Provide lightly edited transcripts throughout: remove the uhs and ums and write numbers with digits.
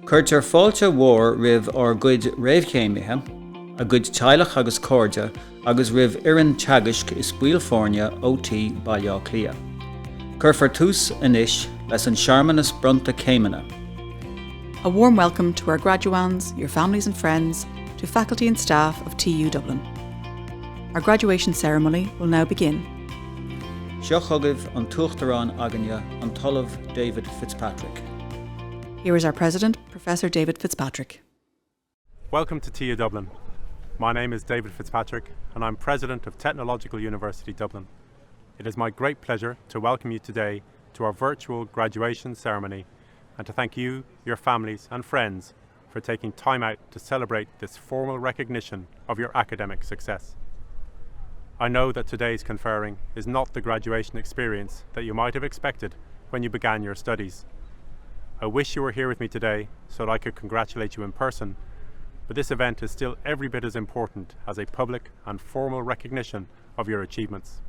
Cuirtear fáilte mhór ribh ar gcuid réamhchéimithe, a gcuid teaghlach agus cóide agus ribh iarrainn teagaisc is buail fórne OT bailá clia. Cuirfar tús inis leis an searmanas brunta céimena. A warm welcome to our graduands, your families and friends, to faculty and staff of TU Dublin. Our graduation ceremony will now begin. Seo chugaibh an tuachtarán aganne an talamh David Fitzpatrick. Here is our President, Professor David Fitzpatrick. Welcome to TU Dublin. My name is David Fitzpatrick and I'm President of Technological University Dublin. It is my great pleasure to welcome you today to our virtual graduation ceremony and to thank you, your families and friends for taking time out to celebrate this formal recognition of your academic success. I know that today's conferring is not the graduation experience that you might have expected when you began your studies. I wish you were here with me today so that I could congratulate you in person, but this event is still every bit as important as a public and formal recognition of your achievements.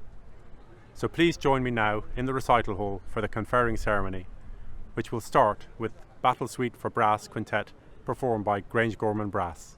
So please join me now in the recital hall for the conferring ceremony, which will start with Battle Suite for Brass Quintet performed by Grangegorman Brass.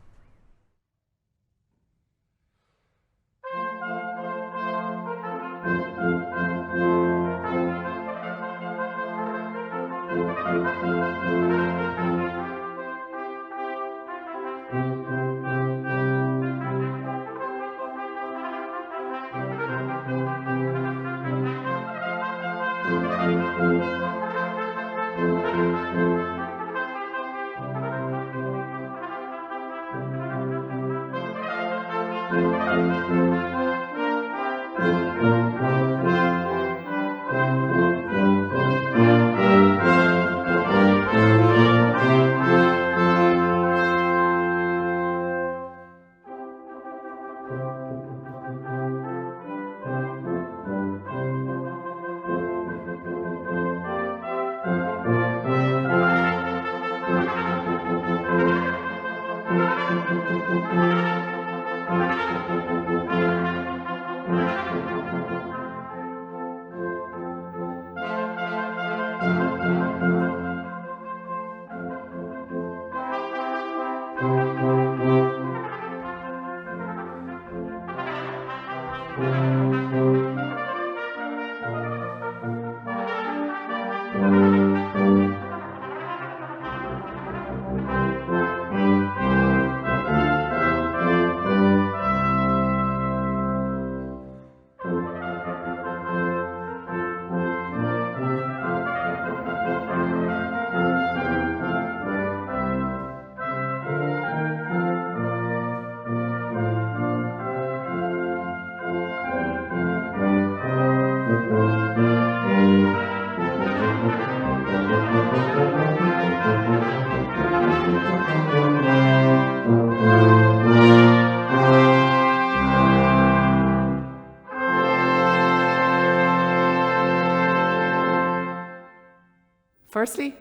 Firstly,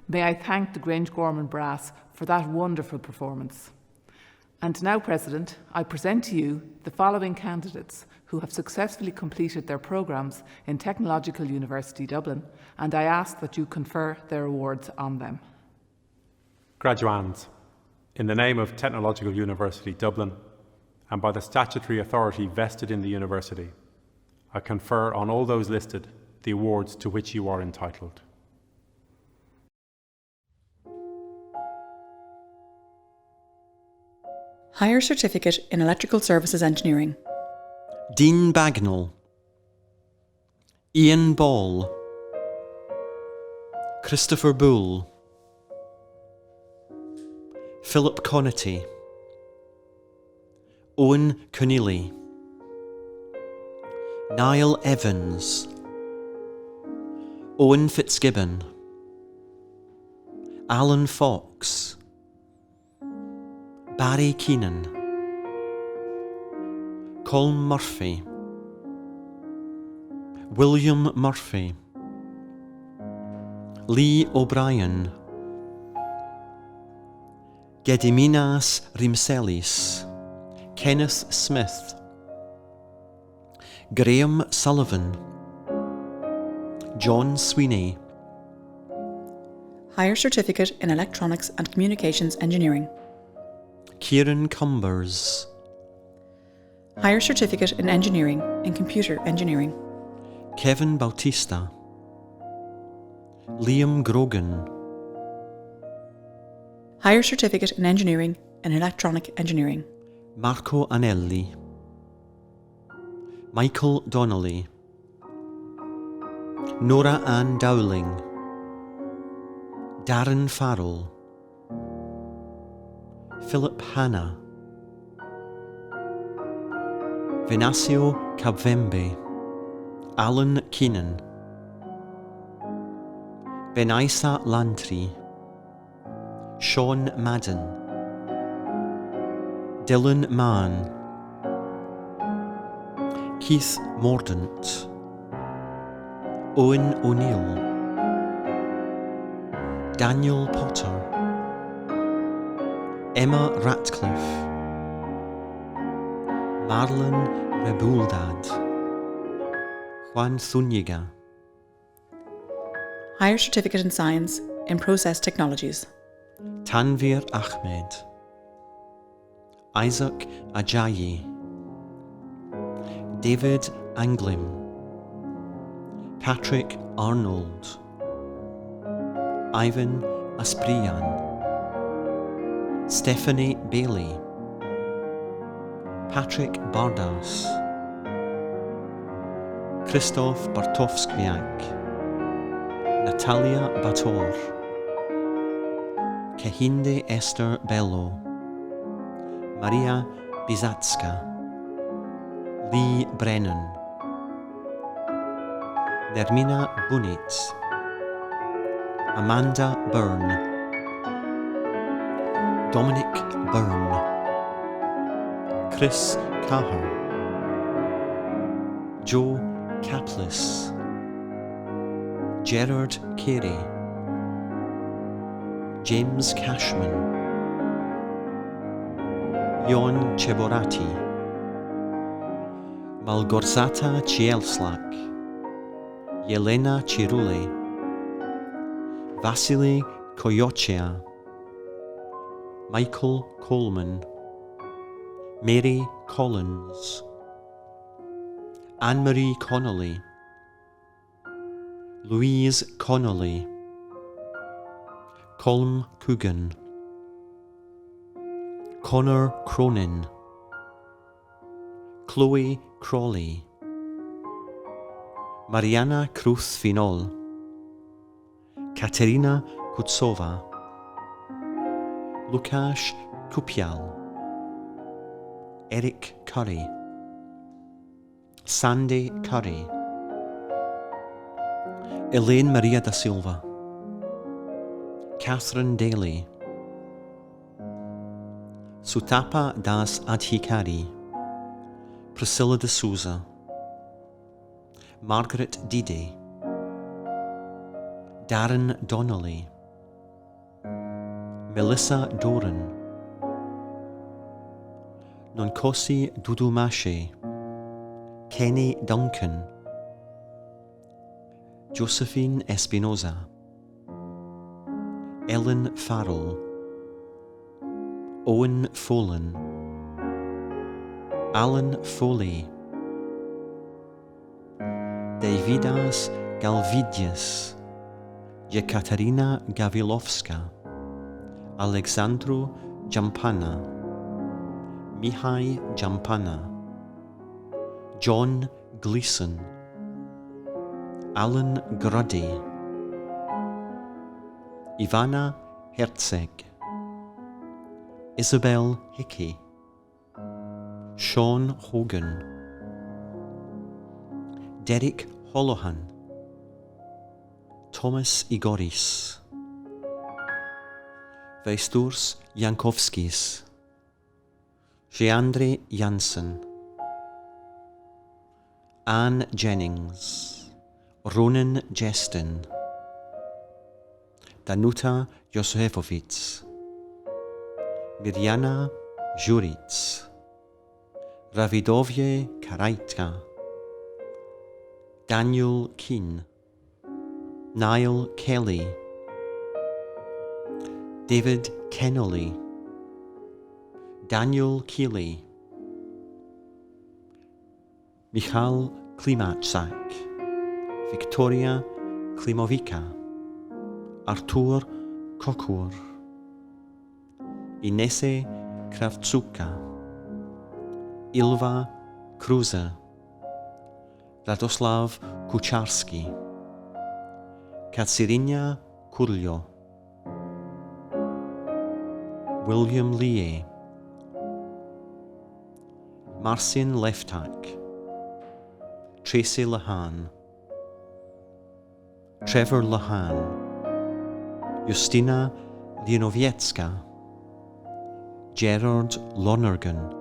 may I thank the Grangegorman Brass for that wonderful performance. And now, President, I present to you the following candidates who have successfully completed their programmes in Technological University Dublin, and I ask that you confer their awards on them. Graduands, in the name of Technological University Dublin and by the statutory authority vested in the university, I confer on all those listed the awards to which you are entitled. Higher Certificate in Electrical Services Engineering. Dean Bagnall, Ian Ball, Christopher Bull, Philip Conity, Owen Conneely, Niall Evans, Owen Fitzgibbon, Alan Fox, Barry Keenan, Colm Murphy, William Murphy, Lee O'Brien, Gediminas Rimselis, Kenneth Smith, Graham Sullivan, John Sweeney, Higher Certificate in Electronics and Communications Engineering. Kieran Cumbers. Higher Certificate in Engineering in Computer Engineering. Kevin Bautista. Liam Grogan. Higher Certificate in Engineering in Electronic Engineering. Marco Anelli. Michael Donnelly. Nora Ann Dowling. Darren Farrell. Philip Hanna. Venasio Kabvembe. Alan Keenan. Benaisa Lantry. Sean Madden. Dylan Mann. Keith Mordaunt. Owen O'Neill. Daniel Potter. Emma Ratcliffe. Marlon Rebuldad. Juan Zuniga. Higher Certificate in Science in Process Technologies. Tanvir Ahmed. Isaac Ajayi. David Anglim. Patrick Arnold. Ivan Asprian. Stephanie Bailey. Patrick Bardas. Krzysztof Bartowskiak. Natalia Bator. Kehinde Esther Bello. Maria Bizatska. Lee Brennan. Nermina Bunitz. Amanda Byrne. Dominic Byrne. Chris Caher. Joe Kaplis. Gerard Carey. James Cashman. Jon Cheborati. Malgorzata Cielslak. Yelena Chirule. Vasily Koyochia. Michael Coleman. Mary Collins. Anne-Marie Connolly. Louise Connolly. Colm Coogan. Connor Cronin. Chloe Crawley. Mariana Cruz Finol. Katerina Kutsova. Lukasz Kupial. Eric Curry. Sandy Curry. Elaine Maria da Silva. Catherine Daly. Sutapa Das Adhikari. Priscilla de Souza. Margaret Dide. Darren Donnelly. Melissa Doran. Nonkosi Dudumashe. Kenny Duncan. Josephine Espinoza. Ellen Farrell. Owen Folan. Alan Foley. Davidas Galvidias. Jekaterina Gawilowska. Alexandru Jampana. Mihai Jampana. John Gleeson. Alan Gruddy. Ivana Herzeg. Isabel Hickey. Sean Hogan. Derek Holohan. Thomas Igoris. Veisturs Jankowskis. Jeandre Janssen. Anne Jennings. Ronan Jestin. Danuta Josefovits. Mirjana Juric. Ravidovje Karaitka. Daniel Keane. Niall Kelly. David Kennelly, Daniel Keeley, Michal Klimacak, Victoria Klimovica, Artur Kokur, Inese Kravtsuka, Ilva Kruze, Radoslav Kucharski, Katsirina Kurlio, William Lee, Marcin Leftak, Tracy Lahan, Trevor Lahan, Justina Lienowiecka, Gerard Lonergan,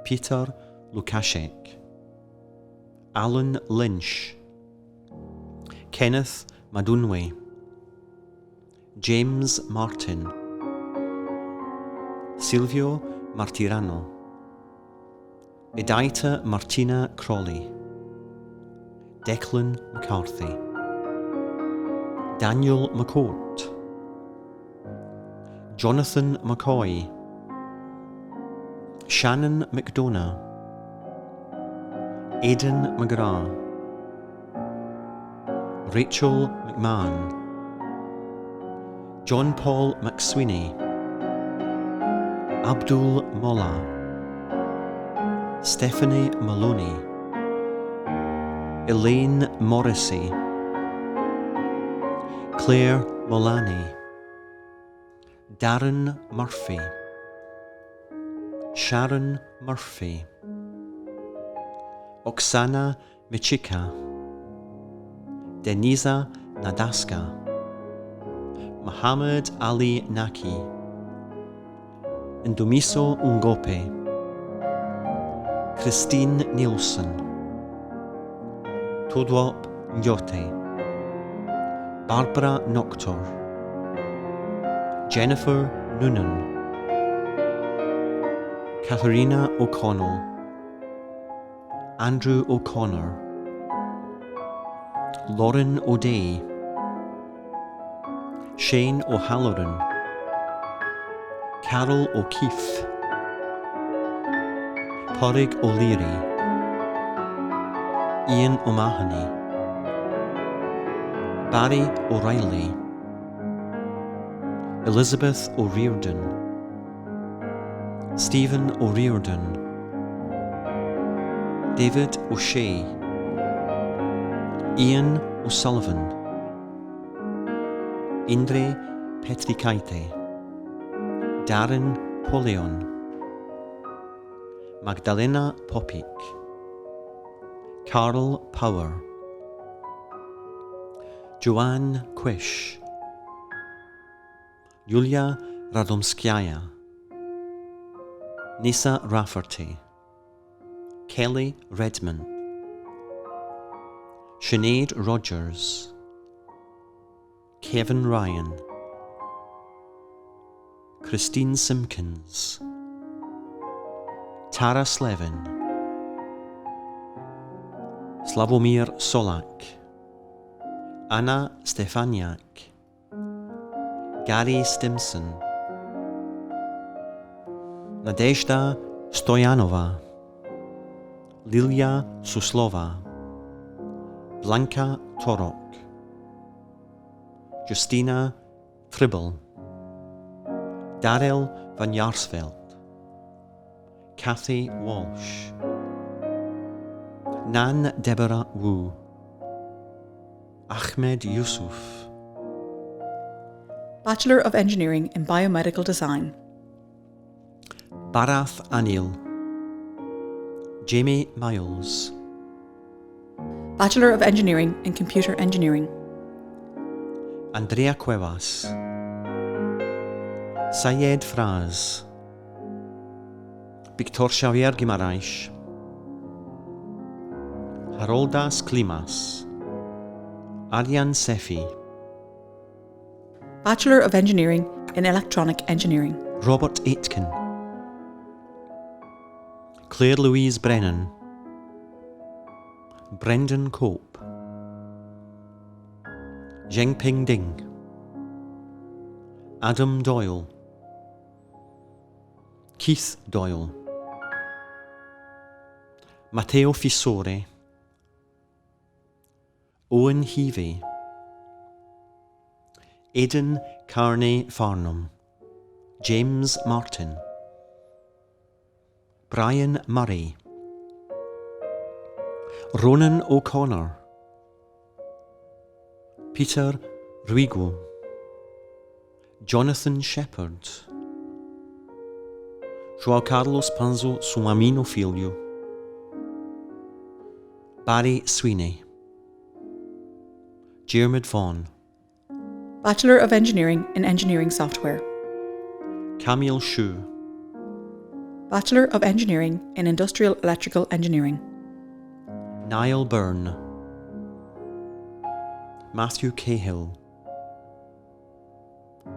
Peter Lukashek, Alan Lynch, Kenneth Madunwe, James Martin, Silvio Martirano, Edaita Martina Crawley, Declan McCarthy, Daniel McCourt, Jonathan McCoy, Shannon McDonough, Aidan McGrath, Rachel McMahon, John Paul McSweeney, Abdul Molla, Stephanie Maloney, Elaine Morrissey, Claire Molani, Darren Murphy, Sharon Murphy, Oksana Michika, Denisa Nadaska, Muhammad Ali Naki, Ndumiso Ngope, Christine Nielsen, Todwop Nyote, Barbara Noctor, Jennifer Noonan, Katharina O'Connell, Andrew O'Connor, Lauren O'Day, Shane O'Halloran, Carol O'Keefe, Porrig O'Leary, Ian O'Mahony, Barry O'Reilly, Elizabeth O'Riordan, Stephen O'Riordan, David O'Shea, Ian O'Sullivan, Indre Petrikaite, Darren Polion, Magdalena Popik, Carl Power, Joanne Quish, Yulia Radomskaya, Nisa Rafferty, Kelly Redmond, Sinead Rogers, Kevin Ryan, Christine Simpkins, Tara Slevin, Slavomir Solak, Anna Stefaniak, Gary Stimson, Nadezhda Stoyanova, Lilia Suslova, Blanka Torok, Justina Fribble, Darrell van Jaarsveld, Kathy Walsh, Nan Deborah Wu, Ahmed Yusuf, Bachelor of Engineering in Biomedical Design, Barath Anil, Jamie Miles, Bachelor of Engineering in Computer Engineering, Andrea Cuevas, Sayed Fraz, Victor Xavier Guimaraes, Haroldas Klimas, Aryan Sefi, Bachelor of Engineering in Electronic Engineering, Robert Aitken, Claire Louise Brennan, Brendan Cope, Zhengping Ding, Adam Doyle, Keith Doyle, Matteo Fissore, Owen Heavey, Aidan Carney Farnham, James Martin, Brian Murray, Ronan O'Connor, Peter Ruigo, Jonathan Shepherd, João Carlos Panzo Suamino Filho, Barry Sweeney, Diarmuid Vaughan, Bachelor of Engineering in Engineering Software, Camille Shue, Bachelor of Engineering in Industrial Electrical Engineering, Niall Byrne, Matthew Cahill,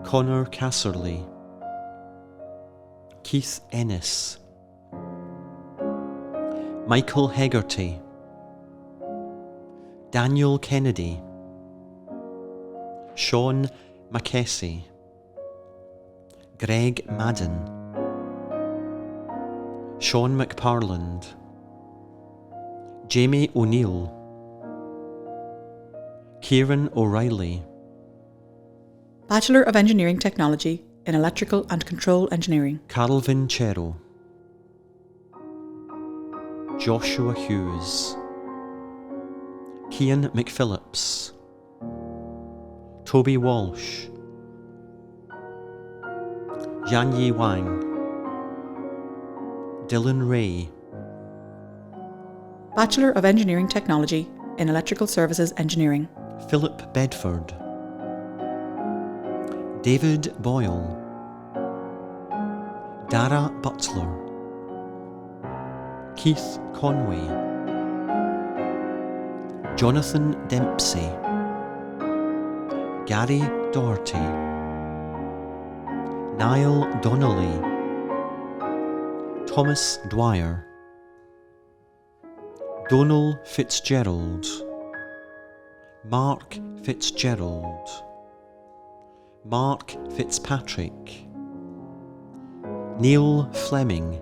Connor Casserly, Keith Ennis, Michael Hegarty, Daniel Kennedy, Sean McKessie, Greg Madden, Sean McParland, Jamie O'Neill, Kieran O'Reilly, Bachelor of Engineering Technology in Electrical and Control Engineering, Carl Vincero, Joshua Hughes, Cian McPhillips, Toby Walsh, Yanyi Wang, Dylan Ray, Bachelor of Engineering Technology in Electrical Services Engineering, Philip Bedford, David Boyle, Dara Butler, Keith Conway, Jonathan Dempsey, Gary Doherty, Niall Donnelly, Thomas Dwyer, Donal Fitzgerald, Mark Fitzgerald, Mark Fitzpatrick, Neil Fleming,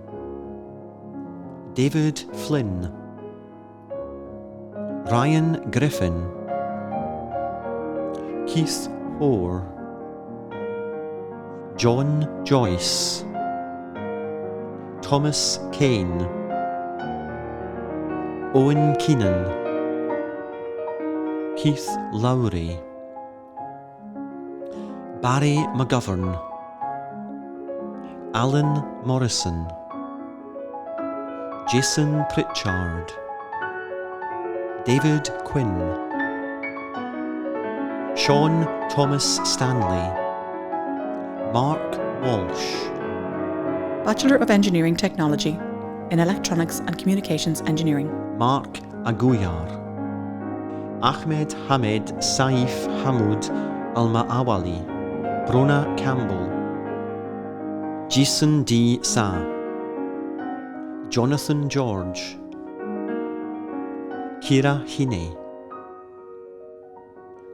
David Flynn, Ryan Griffin, Keith Hoare, John Joyce, Thomas Kane, Owen Keenan, Keith Lowry, Barry McGovern, Alan Morrison, Jason Pritchard, David Quinn, Sean Thomas Stanley, Mark Walsh, Bachelor of Engineering Technology in Electronics and Communications Engineering, Mark Aguyar, Ahmed Hamed Saif Hamoud Al-Ma'awali, Brona Campbell, Jason D. Sa, Jonathan George, Kira Heaney,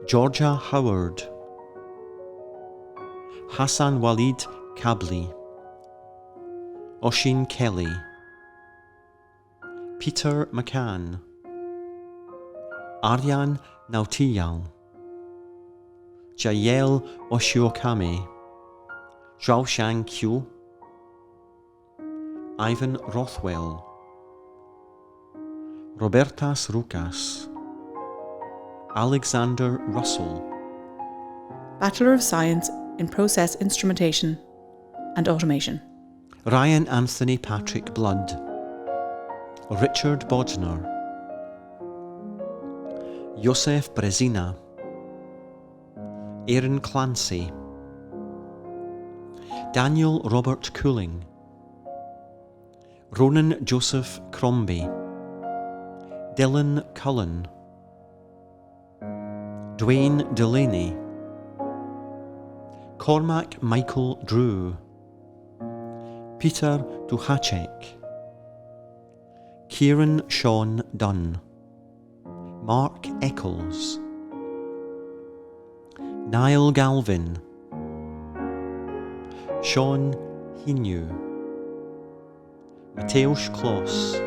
Georgia Howard, Hassan Walid Kabli, Oshin Kelly, Peter McCann, Aryan Nautiyal, Jael Oshiokame, Zhao Shang Qiu, Ivan Rothwell, Robertas Rucas, Alexander Russell, Bachelor of Science in Process Instrumentation and Automation, Ryan Anthony Patrick Blood, Richard Bodner, Josef Brezina, Aaron Clancy, Daniel Robert Cooling, Ronan Joseph Crombie, Dylan Cullen, Dwayne Delaney, Cormac Michael Drew, Peter Duhacek, Kieran Sean Dunn, Mark Eccles, Niall Galvin, Sean Hinu, Mateusz Kloss,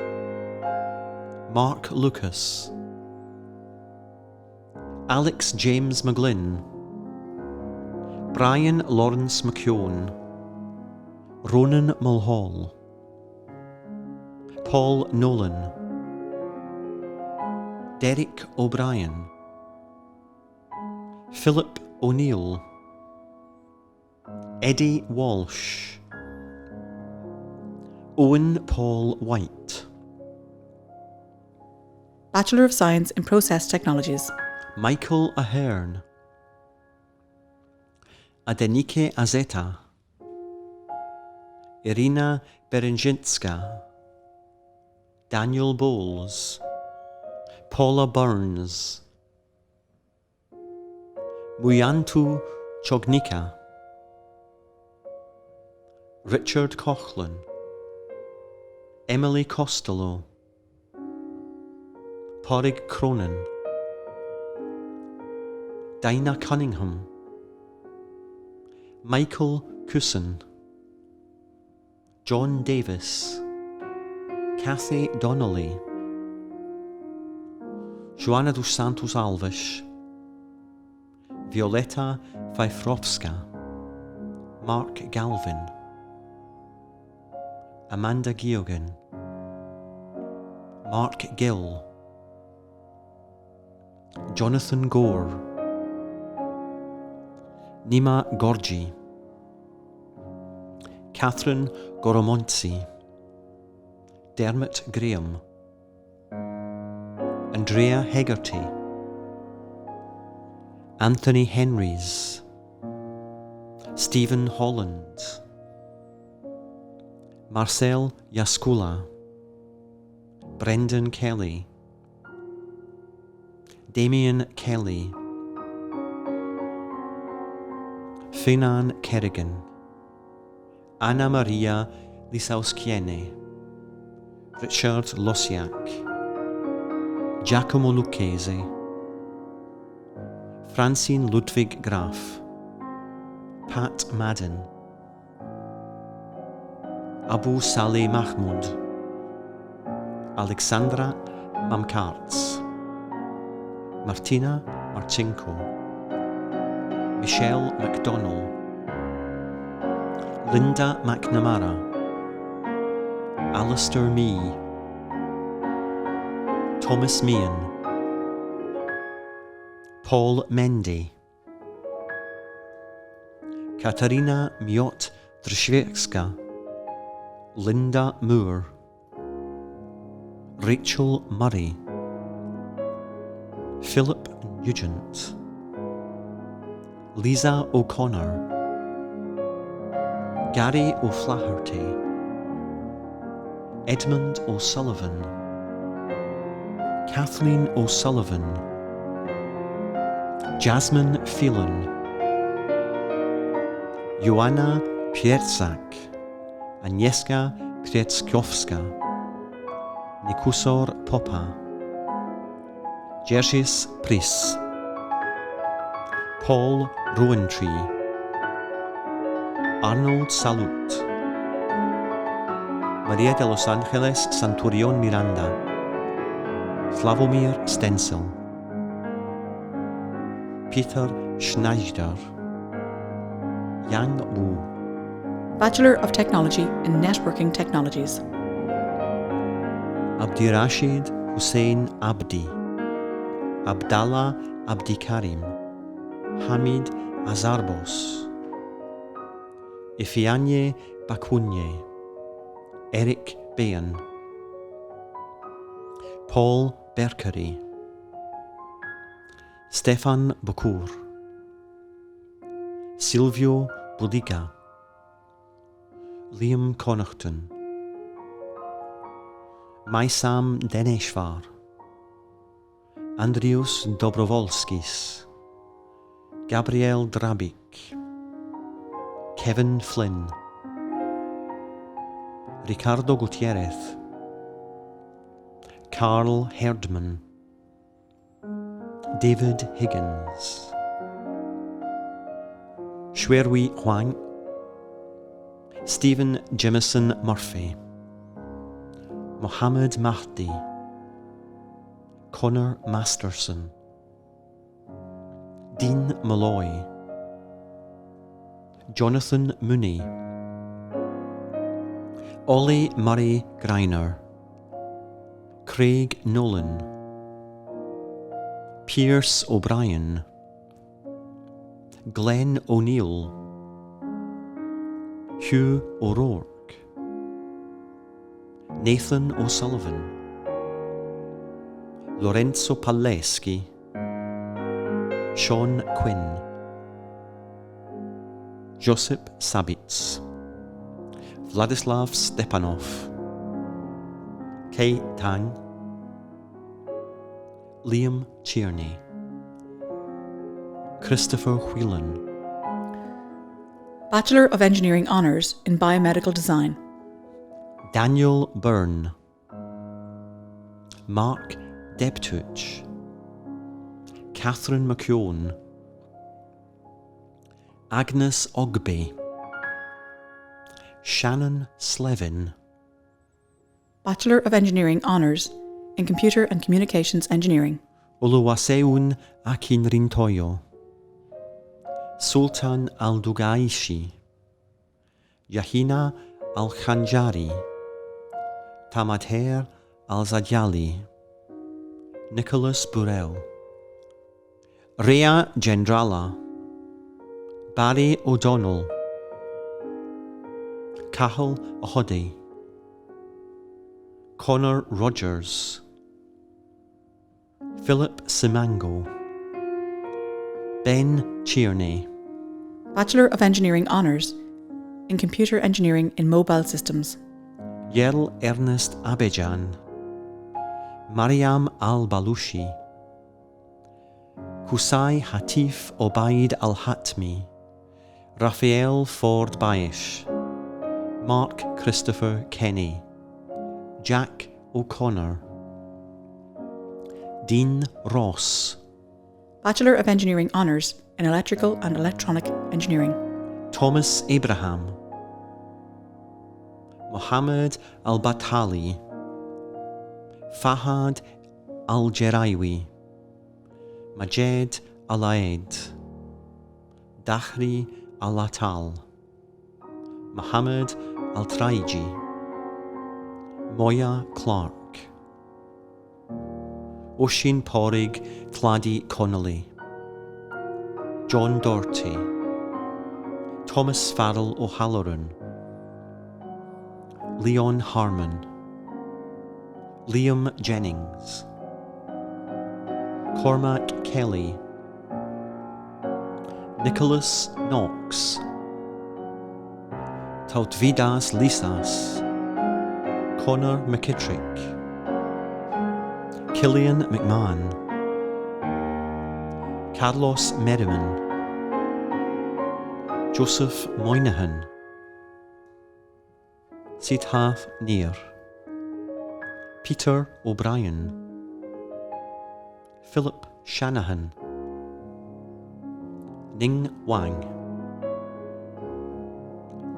Mark Lucas, Alex James McGlynn, Brian Lawrence McKeown, Ronan Mulhall, Paul Nolan, Derek O'Brien, Philip O'Neill, Eddie Walsh, Owen Paul White, Bachelor of Science in Process Technologies, Michael Ahern, Adenike Azeta, Irina Berenjinska, Daniel Bowles, Paula Burns, Muyantu Chognika, Richard Coughlin, Emily Costello, Porrig Cronin, Dinah Cunningham, Michael Cusson, John Davis, Kathy Donnelly, Joana dos Santos Alves, Violeta Wajfrowska, Mark Galvin, Amanda Geoghegan, Mark Gill, Jonathan Gore, Nima Gorgi, Catherine Goromontsi, Dermot Graham, Andrea Hegarty, Anthony Henrys, Stephen Holland, Marcel Yaskula, Brendan Kelly, Damien Kelly, Finan Kerrigan, Anna Maria Lisauskiene, Richard Losiak, Giacomo Lucchese, Francine Ludwig Graf, Pat Madden, Abu Saleh Mahmoud, Alexandra Mamkarts, Martina Marchenko, Michelle McDonnell, Linda McNamara, Alistair Mee, Thomas Meehan, Paul Mendy, Katarina Miot Drzewiecka, Linda Moore, Rachel Murray, Philip Nugent, Lisa O'Connor, Gary O'Flaherty, Edmund O'Sullivan, Kathleen O'Sullivan, Jasmine Phelan, Joanna Pierzak, Agnieszka Kwiatkowska, Nikusor Popa, Jerjes Pris, Paul Rowantree, Arnold Salut, Maria de Los Angeles Santurion Miranda, Slavomir Stencil, Peter Schneider, Yang Wu, Bachelor of Technology in Networking Technologies, Abdirashid Hussein Abdi, Abdallah Abdikarim, Hamid Azarbos, Ifianye Bakunye, Eric Bayan, Paul Berkery, Stefan Bukur, Silvio Budiga, Liam Connaughton, Maisam Deneshvar, Andrius Dobrovolskis, Gabriel Drabik, Kevin Flynn, Ricardo Gutierrez, Carl Herdman, David Higgins, Shwerwi Huang, Stephen Jemison Murphy, Mohammed Mahdi, Connor Masterson, Dean Malloy, Jonathan Mooney, Ollie Murray Greiner, Craig Nolan, Pierce O'Brien, Glenn O'Neill, Hugh O'Rourke, Nathan O'Sullivan, Lorenzo Paleschi, Sean Quinn, Josip Sabitz, Vladislav Stepanov, Kay Tang, Liam Tierney, Christopher Whelan. Bachelor of Engineering Honours in Biomedical Design. Daniel Byrne, Mark Debtuch, Catherine McKeown, Agnes Ogby, Shannon Slevin. Bachelor of Engineering Honours in Computer and Communications Engineering. Oluwaseun Akinrintoyo, Sultan Al-Dugaishi, Yahina Al-Khanjari, Tamadher Al-Zadyali, Nicholas Burrell, Rhea Gendrala, Barry O'Donnell, Cahill Ohodi, Connor Rogers, Philip Simango, Ben Tierney. Bachelor of Engineering Honours in Computer Engineering in Mobile Systems. Yerl Ernest Abejan, Mariam Al-Balushi, Kusai Hatif Obaid Al-Hatmi, Raphael Ford Baesh, Mark Christopher Kenny, Jack O'Connor, Dean Ross. Bachelor of Engineering Honours in Electrical and Electronic Engineering. Thomas Abraham, Mohammed Al-Batali, Fahad Al-Jeraiwi, Majed Al-Aed, Dahri Al-Atal, Mohammed Al-Traiji, Moya Clark, Oshin Porig Tladi Connolly, John Doherty, Thomas Farrell O'Halloran, Leon Harmon, Liam Jennings, Cormac Kelly, Nicholas Knox, Tautvidas Lisas, Connor McKittrick, Killian McMahon, Carlos Merriman, Joseph Moynihan, Sidharth Neer, Peter O'Brien, Philip Shanahan, Ning Wang,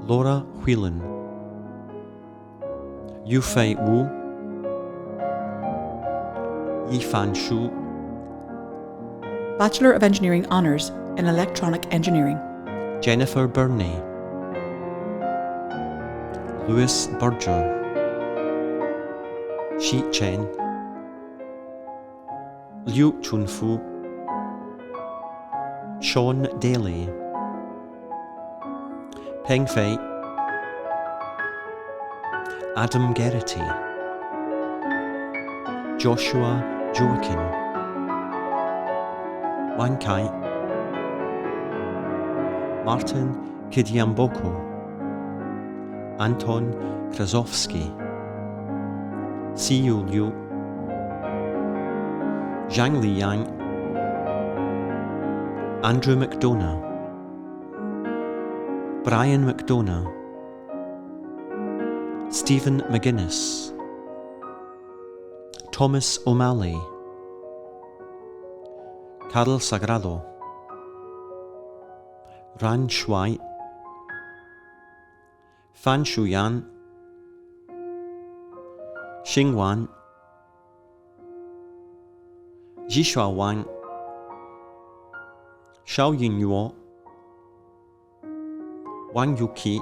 Laura Whelan, Yufei Wu, Yifan Shu. Bachelor of Engineering Honours in Electronic Engineering. Jennifer Burney, Louis Berger, Shi Chen, Liu Chunfu, Sean Daly, Peng Fei, Adam Geraghty, Joshua Joaquin, Wang Kai, Martin Kidyamboko, Anton Krasovsky, Siyu Liu, Zhang Liyang, Andrew McDonough, Brian McDonough, Stephen McGuinness, Thomas O'Malley, Carl Sagrado, Ran Schweit, Fan Shuyan, Xingwan, Jishua Wang, Xiao Yingyuo, Wang Yuqi,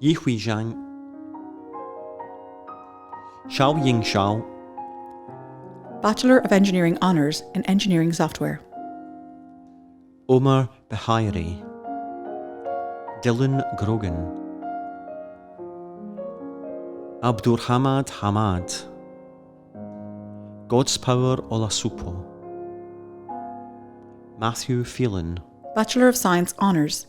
Yi Huizhang, Xiao Yingxiao, Bachelor of Engineering Honours in Engineering Software. Omar Behairi, Dylan Grogan, Abdurhamad Hamad, God's Power Olasupo, Matthew Phelan, Bachelor of Science Honours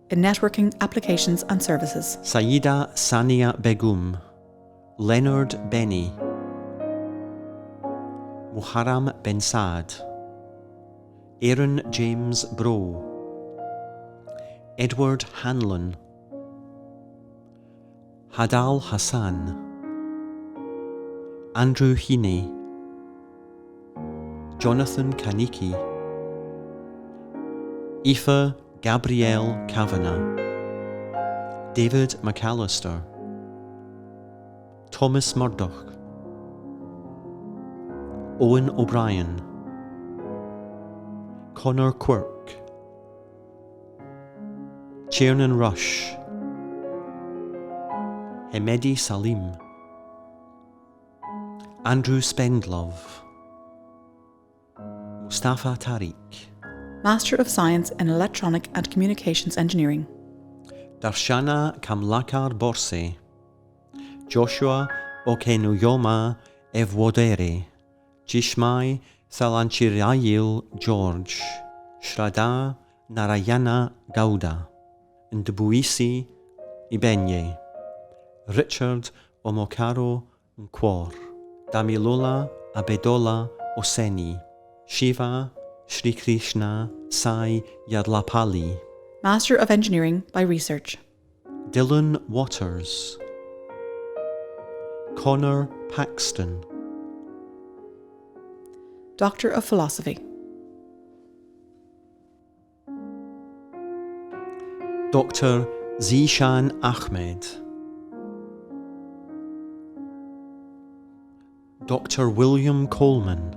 in Networking Applications and Services. Saida Sania Begum, Leonard Benny, Muharram Ben Saad, Aaron James Bro, Edward Hanlon, Hadal Hassan, Andrew Heaney, Jonathan Kaniki, Aoife Gabrielle Kavanagh, David McAllister, Thomas Murdoch, Owen O'Brien, Connor Quirk, Tiernan Rush, Hemedi Salim, Andrew Spendlove, Mustafa Tariq, Master of Science in Electronic and Communications Engineering. Darshana Kamlakar Borse, Joshua Okenuyoma Evwodere, Jishmai Salanchirayil George, Shraddha Narayana Gauda, Ndubuisi Ibenye, Richard Omokaro Nkwor, Damilola Abedola Oseni, Shiva Sri Krishna Sai Yadlapali, Master of Engineering by Research. Dylan Waters, Connor Paxton, Doctor of Philosophy. Dr. Zishan Ahmed, Dr. William Coleman,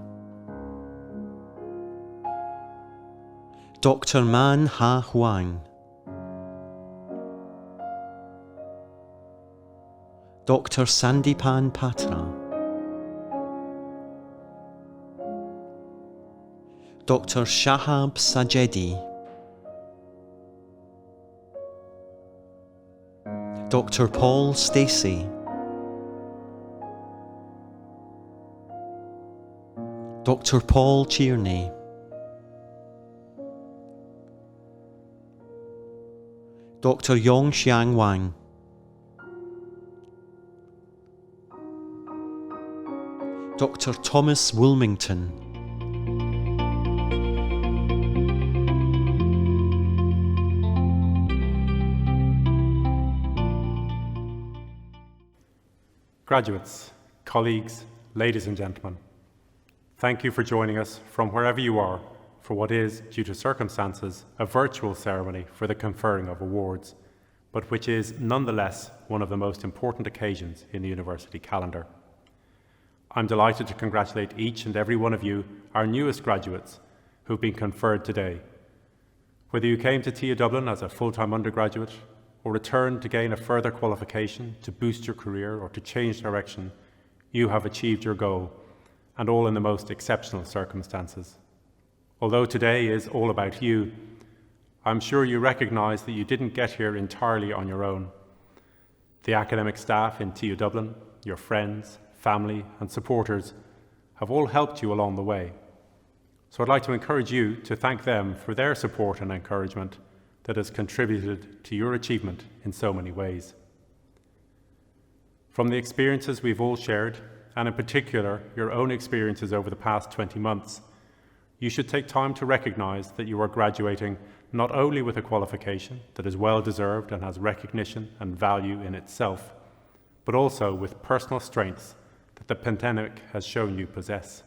Dr. Man Ha Huang, Dr. Sandipan Patra, Dr. Shahab Sajedi, Dr. Paul Stacey, Dr. Paul Tierney, Dr. Yong Xiang Wang, Dr. Thomas Wilmington, Graduates, colleagues, ladies and gentlemen, thank you for joining us from wherever you are for what is, due to circumstances, a virtual ceremony for the conferring of awards, but which is nonetheless one of the most important occasions in the university calendar. I'm delighted to congratulate each and every one of you, our newest graduates, who've been conferred today. Whether you came to TU Dublin as a full-time undergraduate or returned to gain a further qualification, to boost your career or to change direction, you have achieved your goal, and all in the most exceptional circumstances. Although today is all about you, I'm sure you recognise that you didn't get here entirely on your own. The academic staff in TU Dublin, your friends, family and supporters have all helped you along the way. So I'd like to encourage you to thank them for their support and encouragement that has contributed to your achievement in so many ways. From the experiences we've all shared, and in particular your own experiences over the past 20 months, you should take time to recognise that you are graduating not only with a qualification that is well deserved and has recognition and value in itself, but also with personal strengths that the pandemic has shown you possess,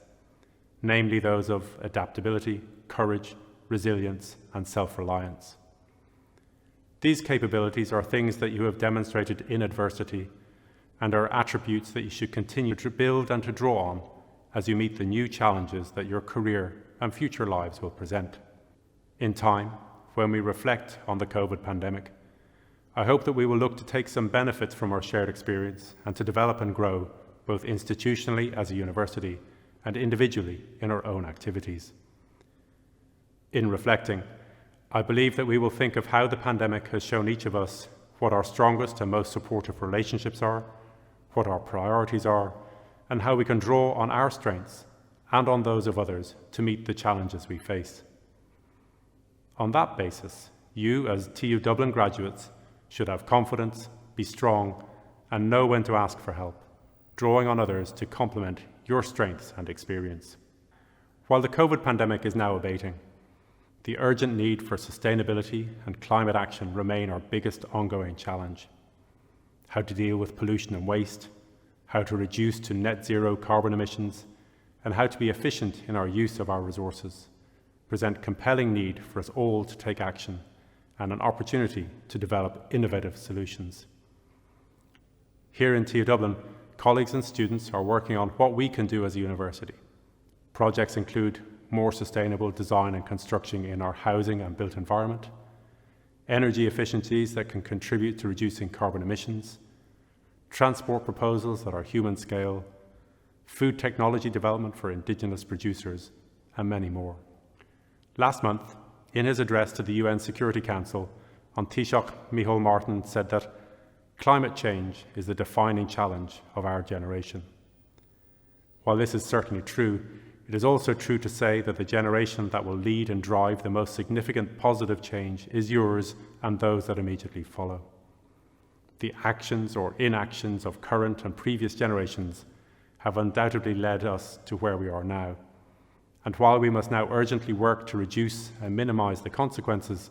namely those of adaptability, courage, resilience and self-reliance. These capabilities are things that you have demonstrated in adversity and are attributes that you should continue to build and to draw on as you meet the new challenges that your career and future lives will present. In time, when we reflect on the COVID pandemic, I hope that we will look to take some benefits from our shared experience and to develop and grow both institutionally as a university and individually in our own activities. In reflecting, I believe that we will think of how the pandemic has shown each of us what our strongest and most supportive relationships are, what our priorities are, and how we can draw on our strengths and on those of others to meet the challenges we face. On that basis, you as TU Dublin graduates should have confidence, be strong, and know when to ask for help, drawing on others to complement your strengths and experience. While the COVID pandemic is now abating, the urgent need for sustainability and climate action remain our biggest ongoing challenge. How to deal with pollution and waste, how to reduce to net zero carbon emissions, and how to be efficient in our use of our resources present compelling need for us all to take action and an opportunity to develop innovative solutions. Here in TU Dublin, colleagues and students are working on what we can do as a university. Projects include more sustainable design and construction in our housing and built environment, energy efficiencies that can contribute to reducing carbon emissions, transport proposals that are human scale, food technology development for Indigenous producers, and many more. Last month, in his address to the UN Security Council, Taoiseach Micheál Martin said that climate change is the defining challenge of our generation. While this is certainly true, it is also true to say that the generation that will lead and drive the most significant positive change is yours and those that immediately follow. The actions or inactions of current and previous generations have undoubtedly led us to where we are now. And while we must now urgently work to reduce and minimise the consequences,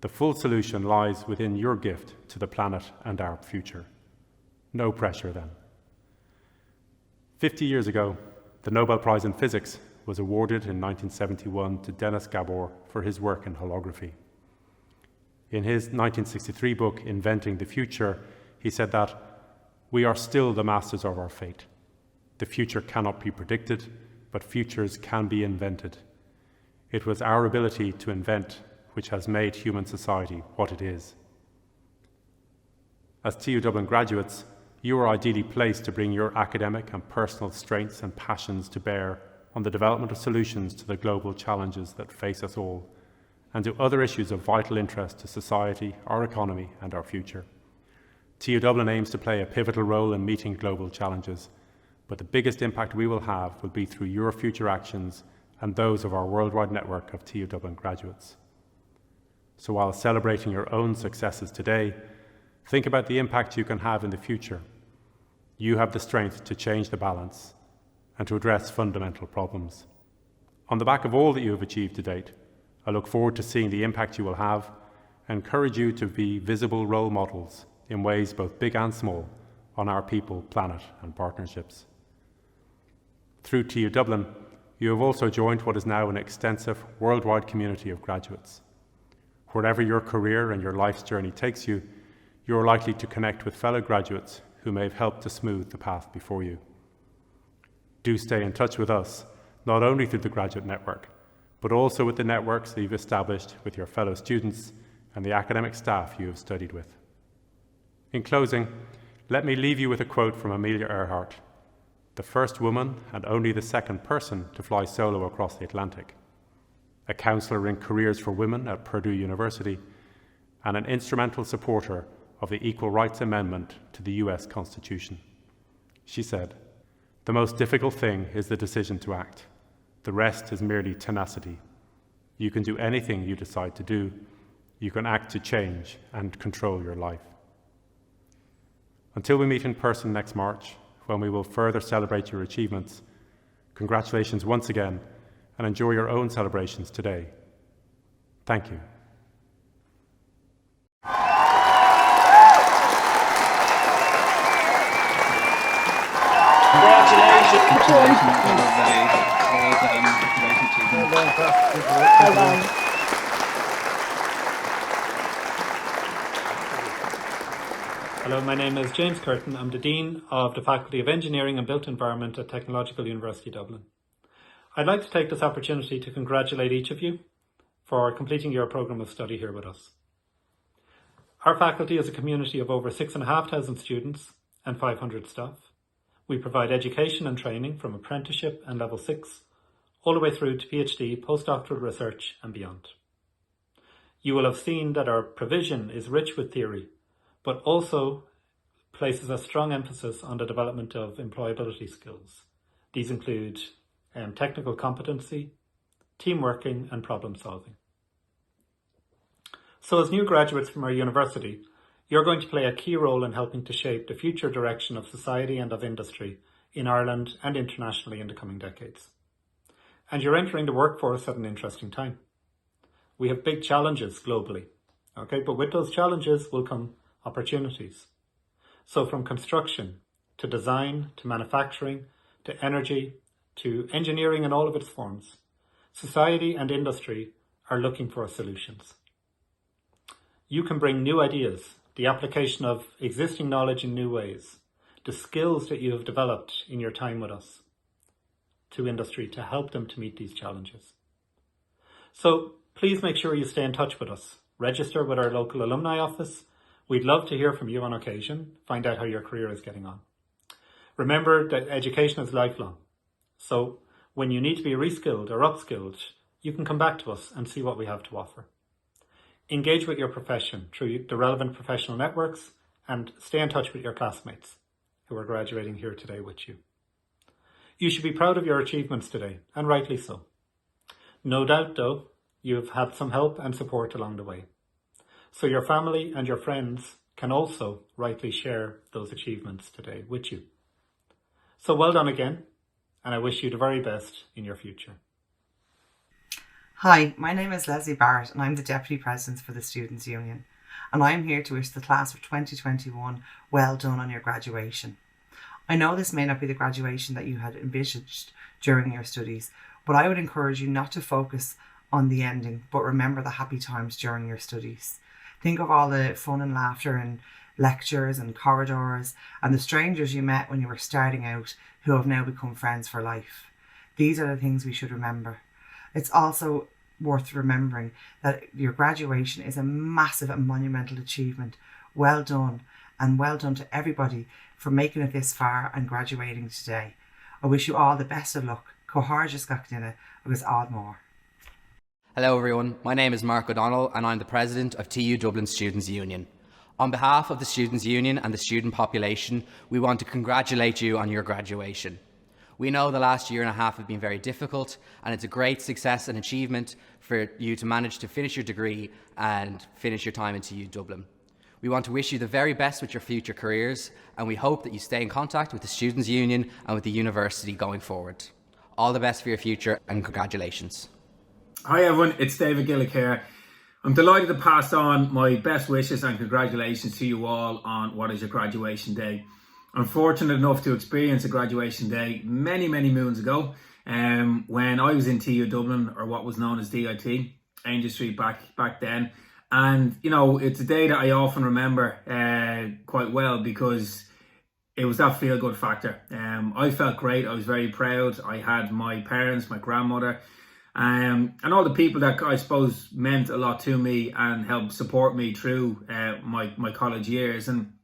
the full solution lies within your gift to the planet and our future. No pressure then. 50 years ago, the Nobel Prize in Physics was awarded in 1971 to Denis Gabor for his work in holography. In his 1963 book, Inventing the Future, he said that we are still the masters of our fate. The future cannot be predicted, but futures can be invented. It was our ability to invent which has made human society what it is. As TU Dublin graduates, you are ideally placed to bring your academic and personal strengths and passions to bear on the development of solutions to the global challenges that face us all, and to other issues of vital interest to society, our economy, and our future. TU Dublin aims to play a pivotal role in meeting global challenges, but the biggest impact we will have will be through your future actions and those of our worldwide network of TU Dublin graduates. So while celebrating your own successes today, think about the impact you can have in the future. You have the strength to change the balance and to address fundamental problems. On the back of all that you have achieved to date, I look forward to seeing the impact you will have and encourage you to be visible role models in ways both big and small on our people, planet and partnerships. Through TU Dublin, you have also joined what is now an extensive worldwide community of graduates. Wherever your career and your life's journey takes you, you are likely to connect with fellow graduates who may have helped to smooth the path before you. Do stay in touch with us, not only through the graduate network, but also with the networks that you've established with your fellow students and the academic staff you have studied with. In closing, let me leave you with a quote from Amelia Earhart, the first woman and only the second person to fly solo across the Atlantic, a counsellor in careers for women at Purdue University, and an instrumental supporter of the Equal Rights Amendment to the US Constitution. She said, "The most difficult thing is the decision to act. The rest is merely tenacity. You can do anything you decide to do. You can act to change and control your life." Until we meet in person next March, when we will further celebrate your achievements, congratulations once again, and enjoy your own celebrations today. Thank you. Congratulations. Hello, my name is James Curtin. I'm the Dean of the Faculty of Engineering and Built Environment at Technological University Dublin. I'd like to take this opportunity to congratulate each of you for completing your programme of study here with us. Our faculty is a community of over 6,500 students and 500 staff. We provide education and training from apprenticeship and level 6 all the way through to PhD, postdoctoral research and beyond. You will have seen that our provision is rich with theory, but also places a strong emphasis on the development of employability skills. These include technical competency, team working and problem solving. So as new graduates from our university, you're going to play a key role in helping to shape the future direction of society and of industry in Ireland and internationally in the coming decades. And you're entering the workforce at an interesting time. We have big challenges globally, but with those challenges will come opportunities. So from construction to design to manufacturing to energy to engineering in all of its forms, society and industry are looking for solutions. You can bring new ideas, the application of existing knowledge in new ways, the skills that you have developed in your time with us to industry to help them to meet these challenges. So please make sure you stay in touch with us. Register with our local alumni office. We'd love to hear from you on occasion, find out how your career is getting on. Remember that education is lifelong. So when you need to be reskilled or upskilled, you can come back to us and see what we have to offer. Engage with your profession through the relevant professional networks and stay in touch with your classmates who are graduating here today with you. You should be proud of your achievements today, and rightly so. No doubt, though, you have had some help and support along the way. So your family and your friends can also rightly share those achievements today with you. So well done again, and I wish you the very best in your future. Hi, my name is Leslie Barrett and I'm the Deputy President for the Students' Union, and I'm here to wish the class of 2021 well done on your graduation. I know this may not be the graduation that you had envisaged during your studies, but I would encourage you not to focus on the ending, but remember the happy times during your studies. Think of all the fun and laughter in lectures and corridors and the strangers you met when you were starting out who have now become friends for life. These are the things we should remember. It's also worth remembering that your graduation is a massive and monumental achievement. Well done, and well done to everybody for making it this far and graduating today. I wish you all the best of luck. Coharjas gachdina agus Ardmore. Hello everyone, my name is Mark O'Donnell and I'm the President of TU Dublin Students' Union. On behalf of the Students' Union and the student population, we want to congratulate you on your graduation. We know the last year and a half have been very difficult, and it's a great success and achievement for you to manage to finish your degree and finish your time in TU Dublin. We want to wish you the very best with your future careers, and we hope that you stay in contact with the Students' Union and with the university going forward. All the best for your future, and congratulations. Hi everyone, it's David Gillick here. I'm delighted to pass on my best wishes and congratulations to you all on what is your graduation day. I'm fortunate enough to experience a graduation day many moons ago when I was in TU Dublin, or what was known as DIT, Angel Street back then. And, you know, it's a day that I often remember quite well because it was that feel-good factor. I felt great. I was very proud. I had my parents, my grandmother, and all the people that I suppose meant a lot to me and helped support me through my college years. And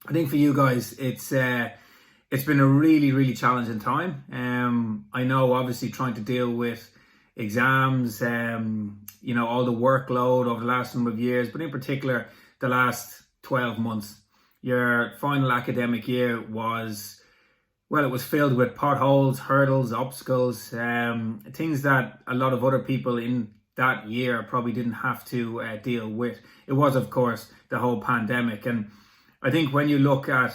I think for you guys, it's been a really challenging time. I know, obviously, trying to deal with exams, you know, all the workload over the last number of years, but in particular the last 12 months. Your final academic year was, well, it was filled with potholes, hurdles, obstacles, things that a lot of other people in that year probably didn't have to deal with. It was, of course, the whole pandemic. And I think when you look at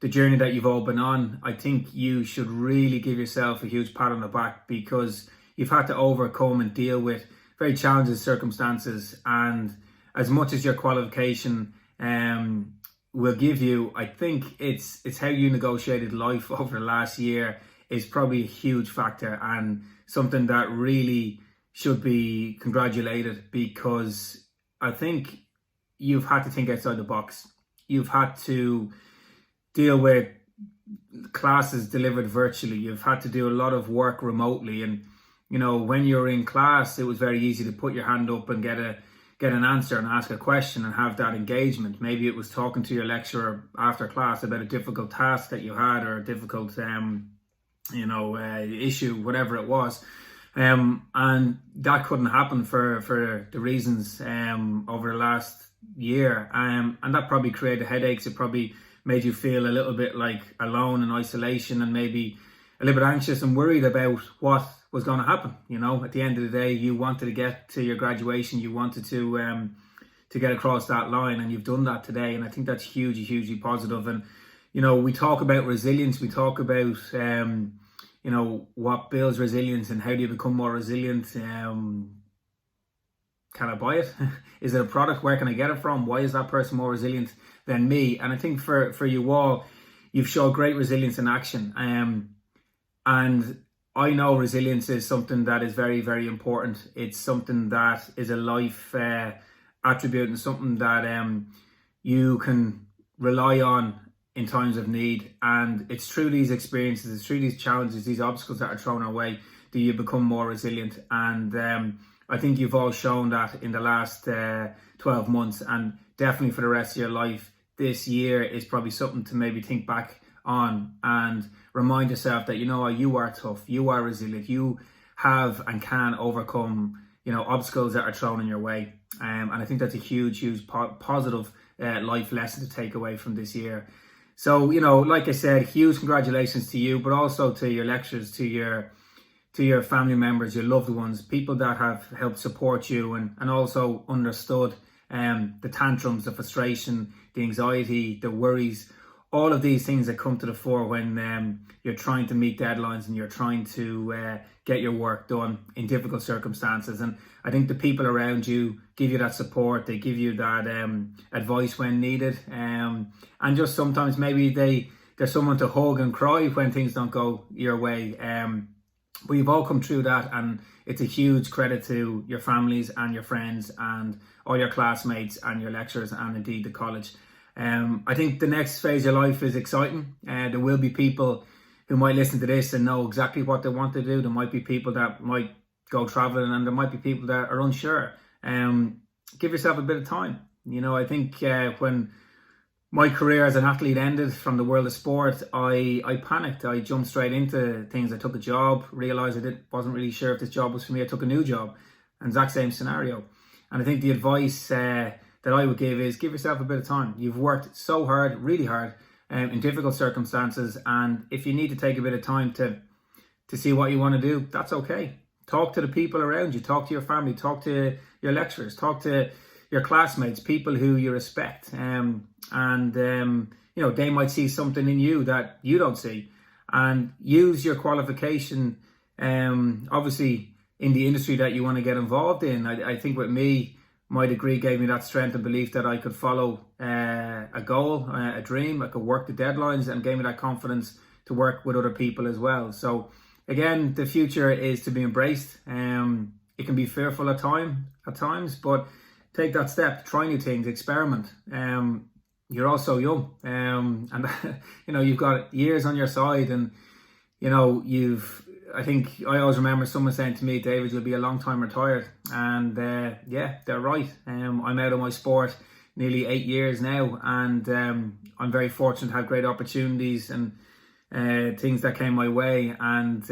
the journey that you've all been on, I think you should really give yourself a huge pat on the back, because you've had to overcome and deal with very challenging circumstances. And as much as your qualification will give you, I think it's how you negotiated life over the last year is probably a huge factor, and something that really should be congratulated, because I think you've had to think outside the box. you've had to deal with classes delivered virtually. You've had to do a lot of work remotely, and when you're in class, it was very easy to put your hand up and get an answer and ask a question and have that engagement. Maybe it was talking to your lecturer after class about a difficult task that you had, or a difficult issue, whatever it was. And that couldn't happen for the reasons over the last year. And that probably created headaches. It probably made you feel a little bit like alone in isolation, and maybe a little bit anxious and worried about what was going to happen. At the end of the day, you wanted to get to your graduation. You wanted to get across that line, and you've done that today. And I think that's hugely positive. And, we talk about resilience. We talk about, what builds resilience and how do you become more resilient. Can I buy it? Is it a product? Where can I get it from? Why is that person more resilient than me? And I think for you all, you've shown great resilience in action. And I know resilience is something that is very, very important. It's something that is a life attribute, and something that you can rely on in times of need. And it's through these experiences, it's through these challenges, these obstacles that are thrown our way, do you become more resilient. And I think you've all shown that in the last 12 months, and definitely for the rest of your life. This year is probably something to maybe think back on and remind yourself that, you are tough, you are resilient, you have and can overcome, obstacles that are thrown in your way. And I think that's a huge positive life lesson to take away from this year. So, like I said, huge congratulations to you, but also to your lecturers, to your family members, your loved ones, people that have helped support you and also understood the tantrums, the frustration, the anxiety, the worries, all of these things that come to the fore when you're trying to meet deadlines and you're trying to get your work done in difficult circumstances. And I think the people around you give you that support, they give you that advice when needed, and just sometimes maybe there's someone to hug and cry when things don't go your way. But you've all come through that, and it's a huge credit to your families and your friends and all your classmates and your lecturers and indeed the college. I think the next phase of your life is exciting. There will be people who might listen to this and know exactly what they want to do. There might be people that might go traveling, and there might be people that are unsure. Give yourself a bit of time. I think when my career as an athlete ended from the world of sport, I panicked. I jumped straight into things. I took a job, realised wasn't really sure if this job was for me. I took a new job, and exact same scenario. And I think the advice that I would give is give yourself a bit of time. You've worked so hard, really hard, in difficult circumstances, and if you need to take a bit of time to see what you want to do, that's okay. Talk to the people around you, talk to your family, talk to your lecturers, talk to your classmates, people who you respect, and they might see something in you that you don't see, and use your qualification obviously in the industry that you want to get involved in. I think with me, my degree gave me that strength and belief that I could follow a goal, a dream. I could work the deadlines, and gave me that confidence to work with other people as well. So again, the future is to be embraced. It can be fearful at times, but take that step, try new things, experiment. You're also young, and you've got years on your side, and I think I always remember someone saying to me, David, you'll be a long time retired. And yeah, they're right. I'm out of my sport nearly 8 years now, and I'm very fortunate to have great opportunities and things that came my way. And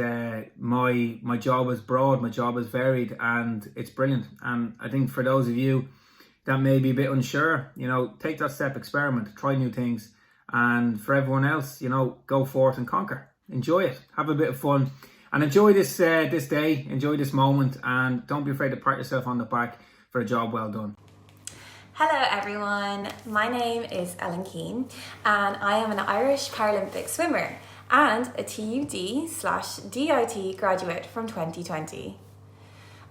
my job is broad, my job is varied, and it's brilliant. And I think for those of you that may be a bit unsure, take that step, experiment, try new things. And for everyone else, go forth and conquer. Enjoy it, have a bit of fun. And enjoy this day, enjoy this moment, and don't be afraid to pat yourself on the back for a job well done. Hello everyone, my name is Ellen Keane, and I am an Irish Paralympic swimmer and a TUD/DIT graduate from 2020.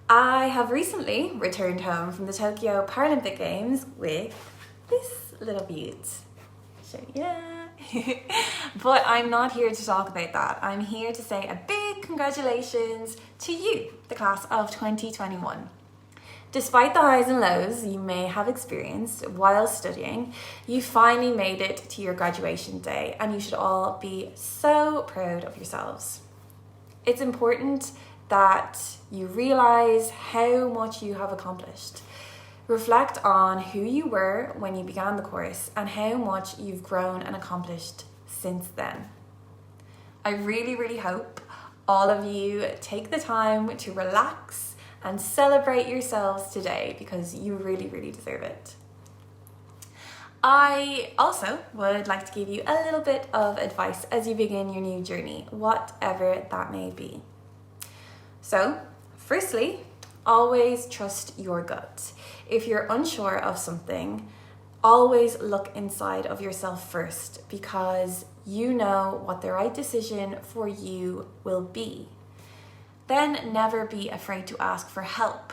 I have recently returned home from the Tokyo Paralympic Games with this little beaut. So yeah. But I'm not here to talk about that. I'm here to say a big congratulations to you, the class of 2021. Despite the highs and lows you may have experienced while studying, you finally made it to your graduation day, and you should all be so proud of yourselves. It's important that you realise how much you have accomplished. Reflect on who you were when you began the course and how much you've grown and accomplished since then. I really hope all of you take the time to relax and celebrate yourselves today, because you really deserve it. I also would like to give you a little bit of advice as you begin your new journey, whatever that may be. So, firstly, always trust your gut. If you're unsure of something, always look inside of yourself first, because you know what the right decision for you will be. Then never be afraid to ask for help.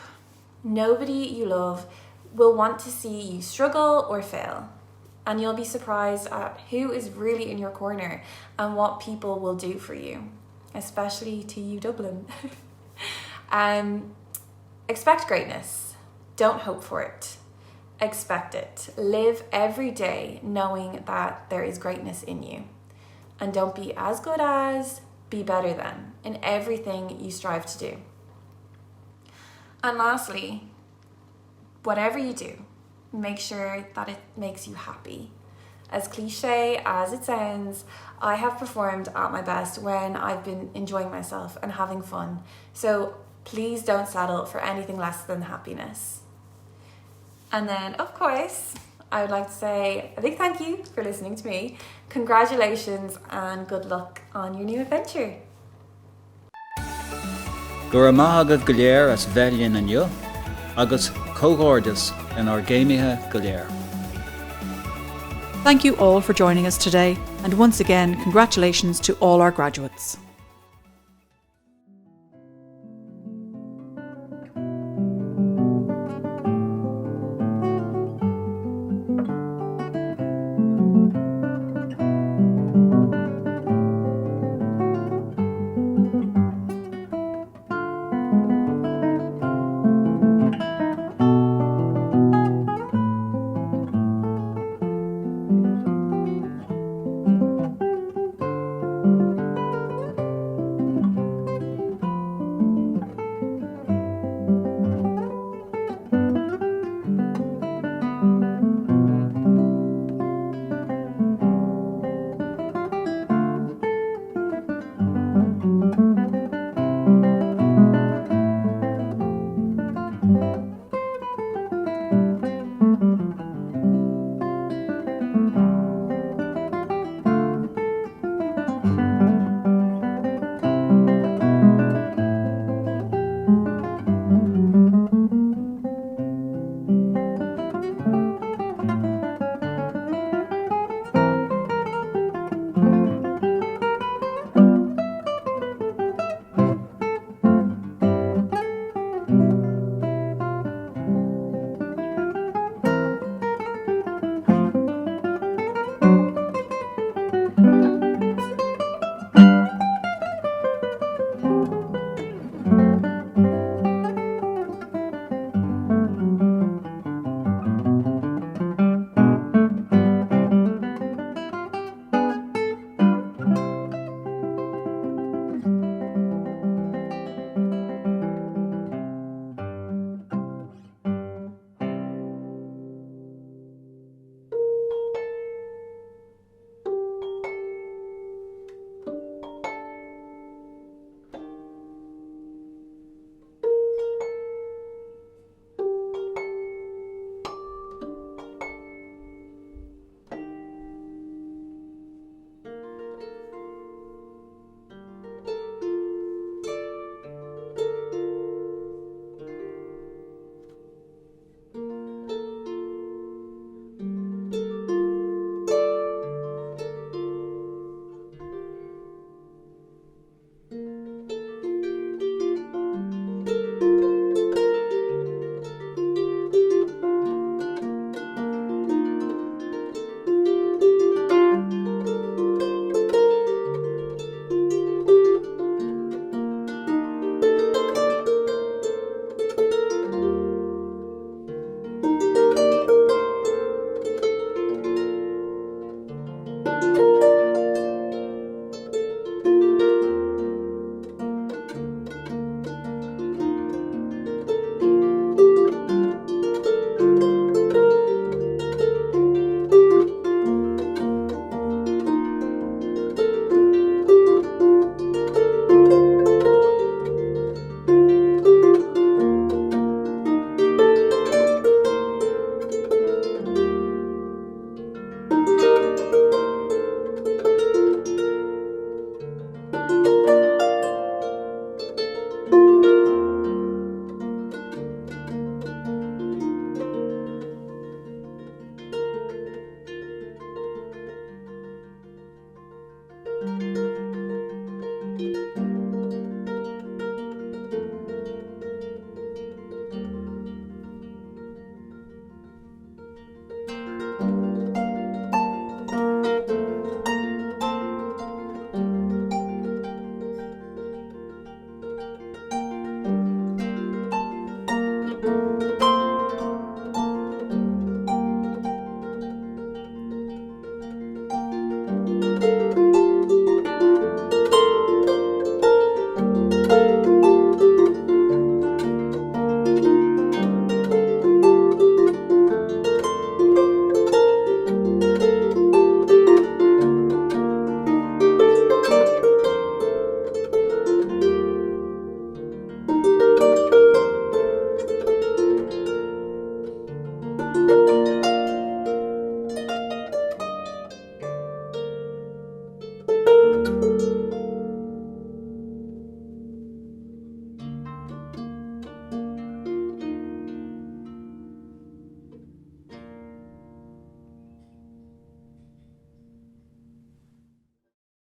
Nobody you love will want to see you struggle or fail, and you'll be surprised at who is really in your corner and what people will do for you, especially TU Dublin. Expect greatness. Don't hope for it. Expect it. Live every day knowing that there is greatness in you. And don't be as good as, be better than in everything you strive to do. And lastly, whatever you do, make sure that it makes you happy. As cliche as it sounds, I have performed at my best when I've been enjoying myself and having fun. So please don't settle for anything less than happiness. And then, of course, I would like to say a big thank you for listening to me. Congratulations and good luck on your new adventure. Gur maithagad go léir as bheilíonn inniu, agus cógordas in our géimithe go léir. Thank you all for joining us today, and once again, congratulations to all our graduates.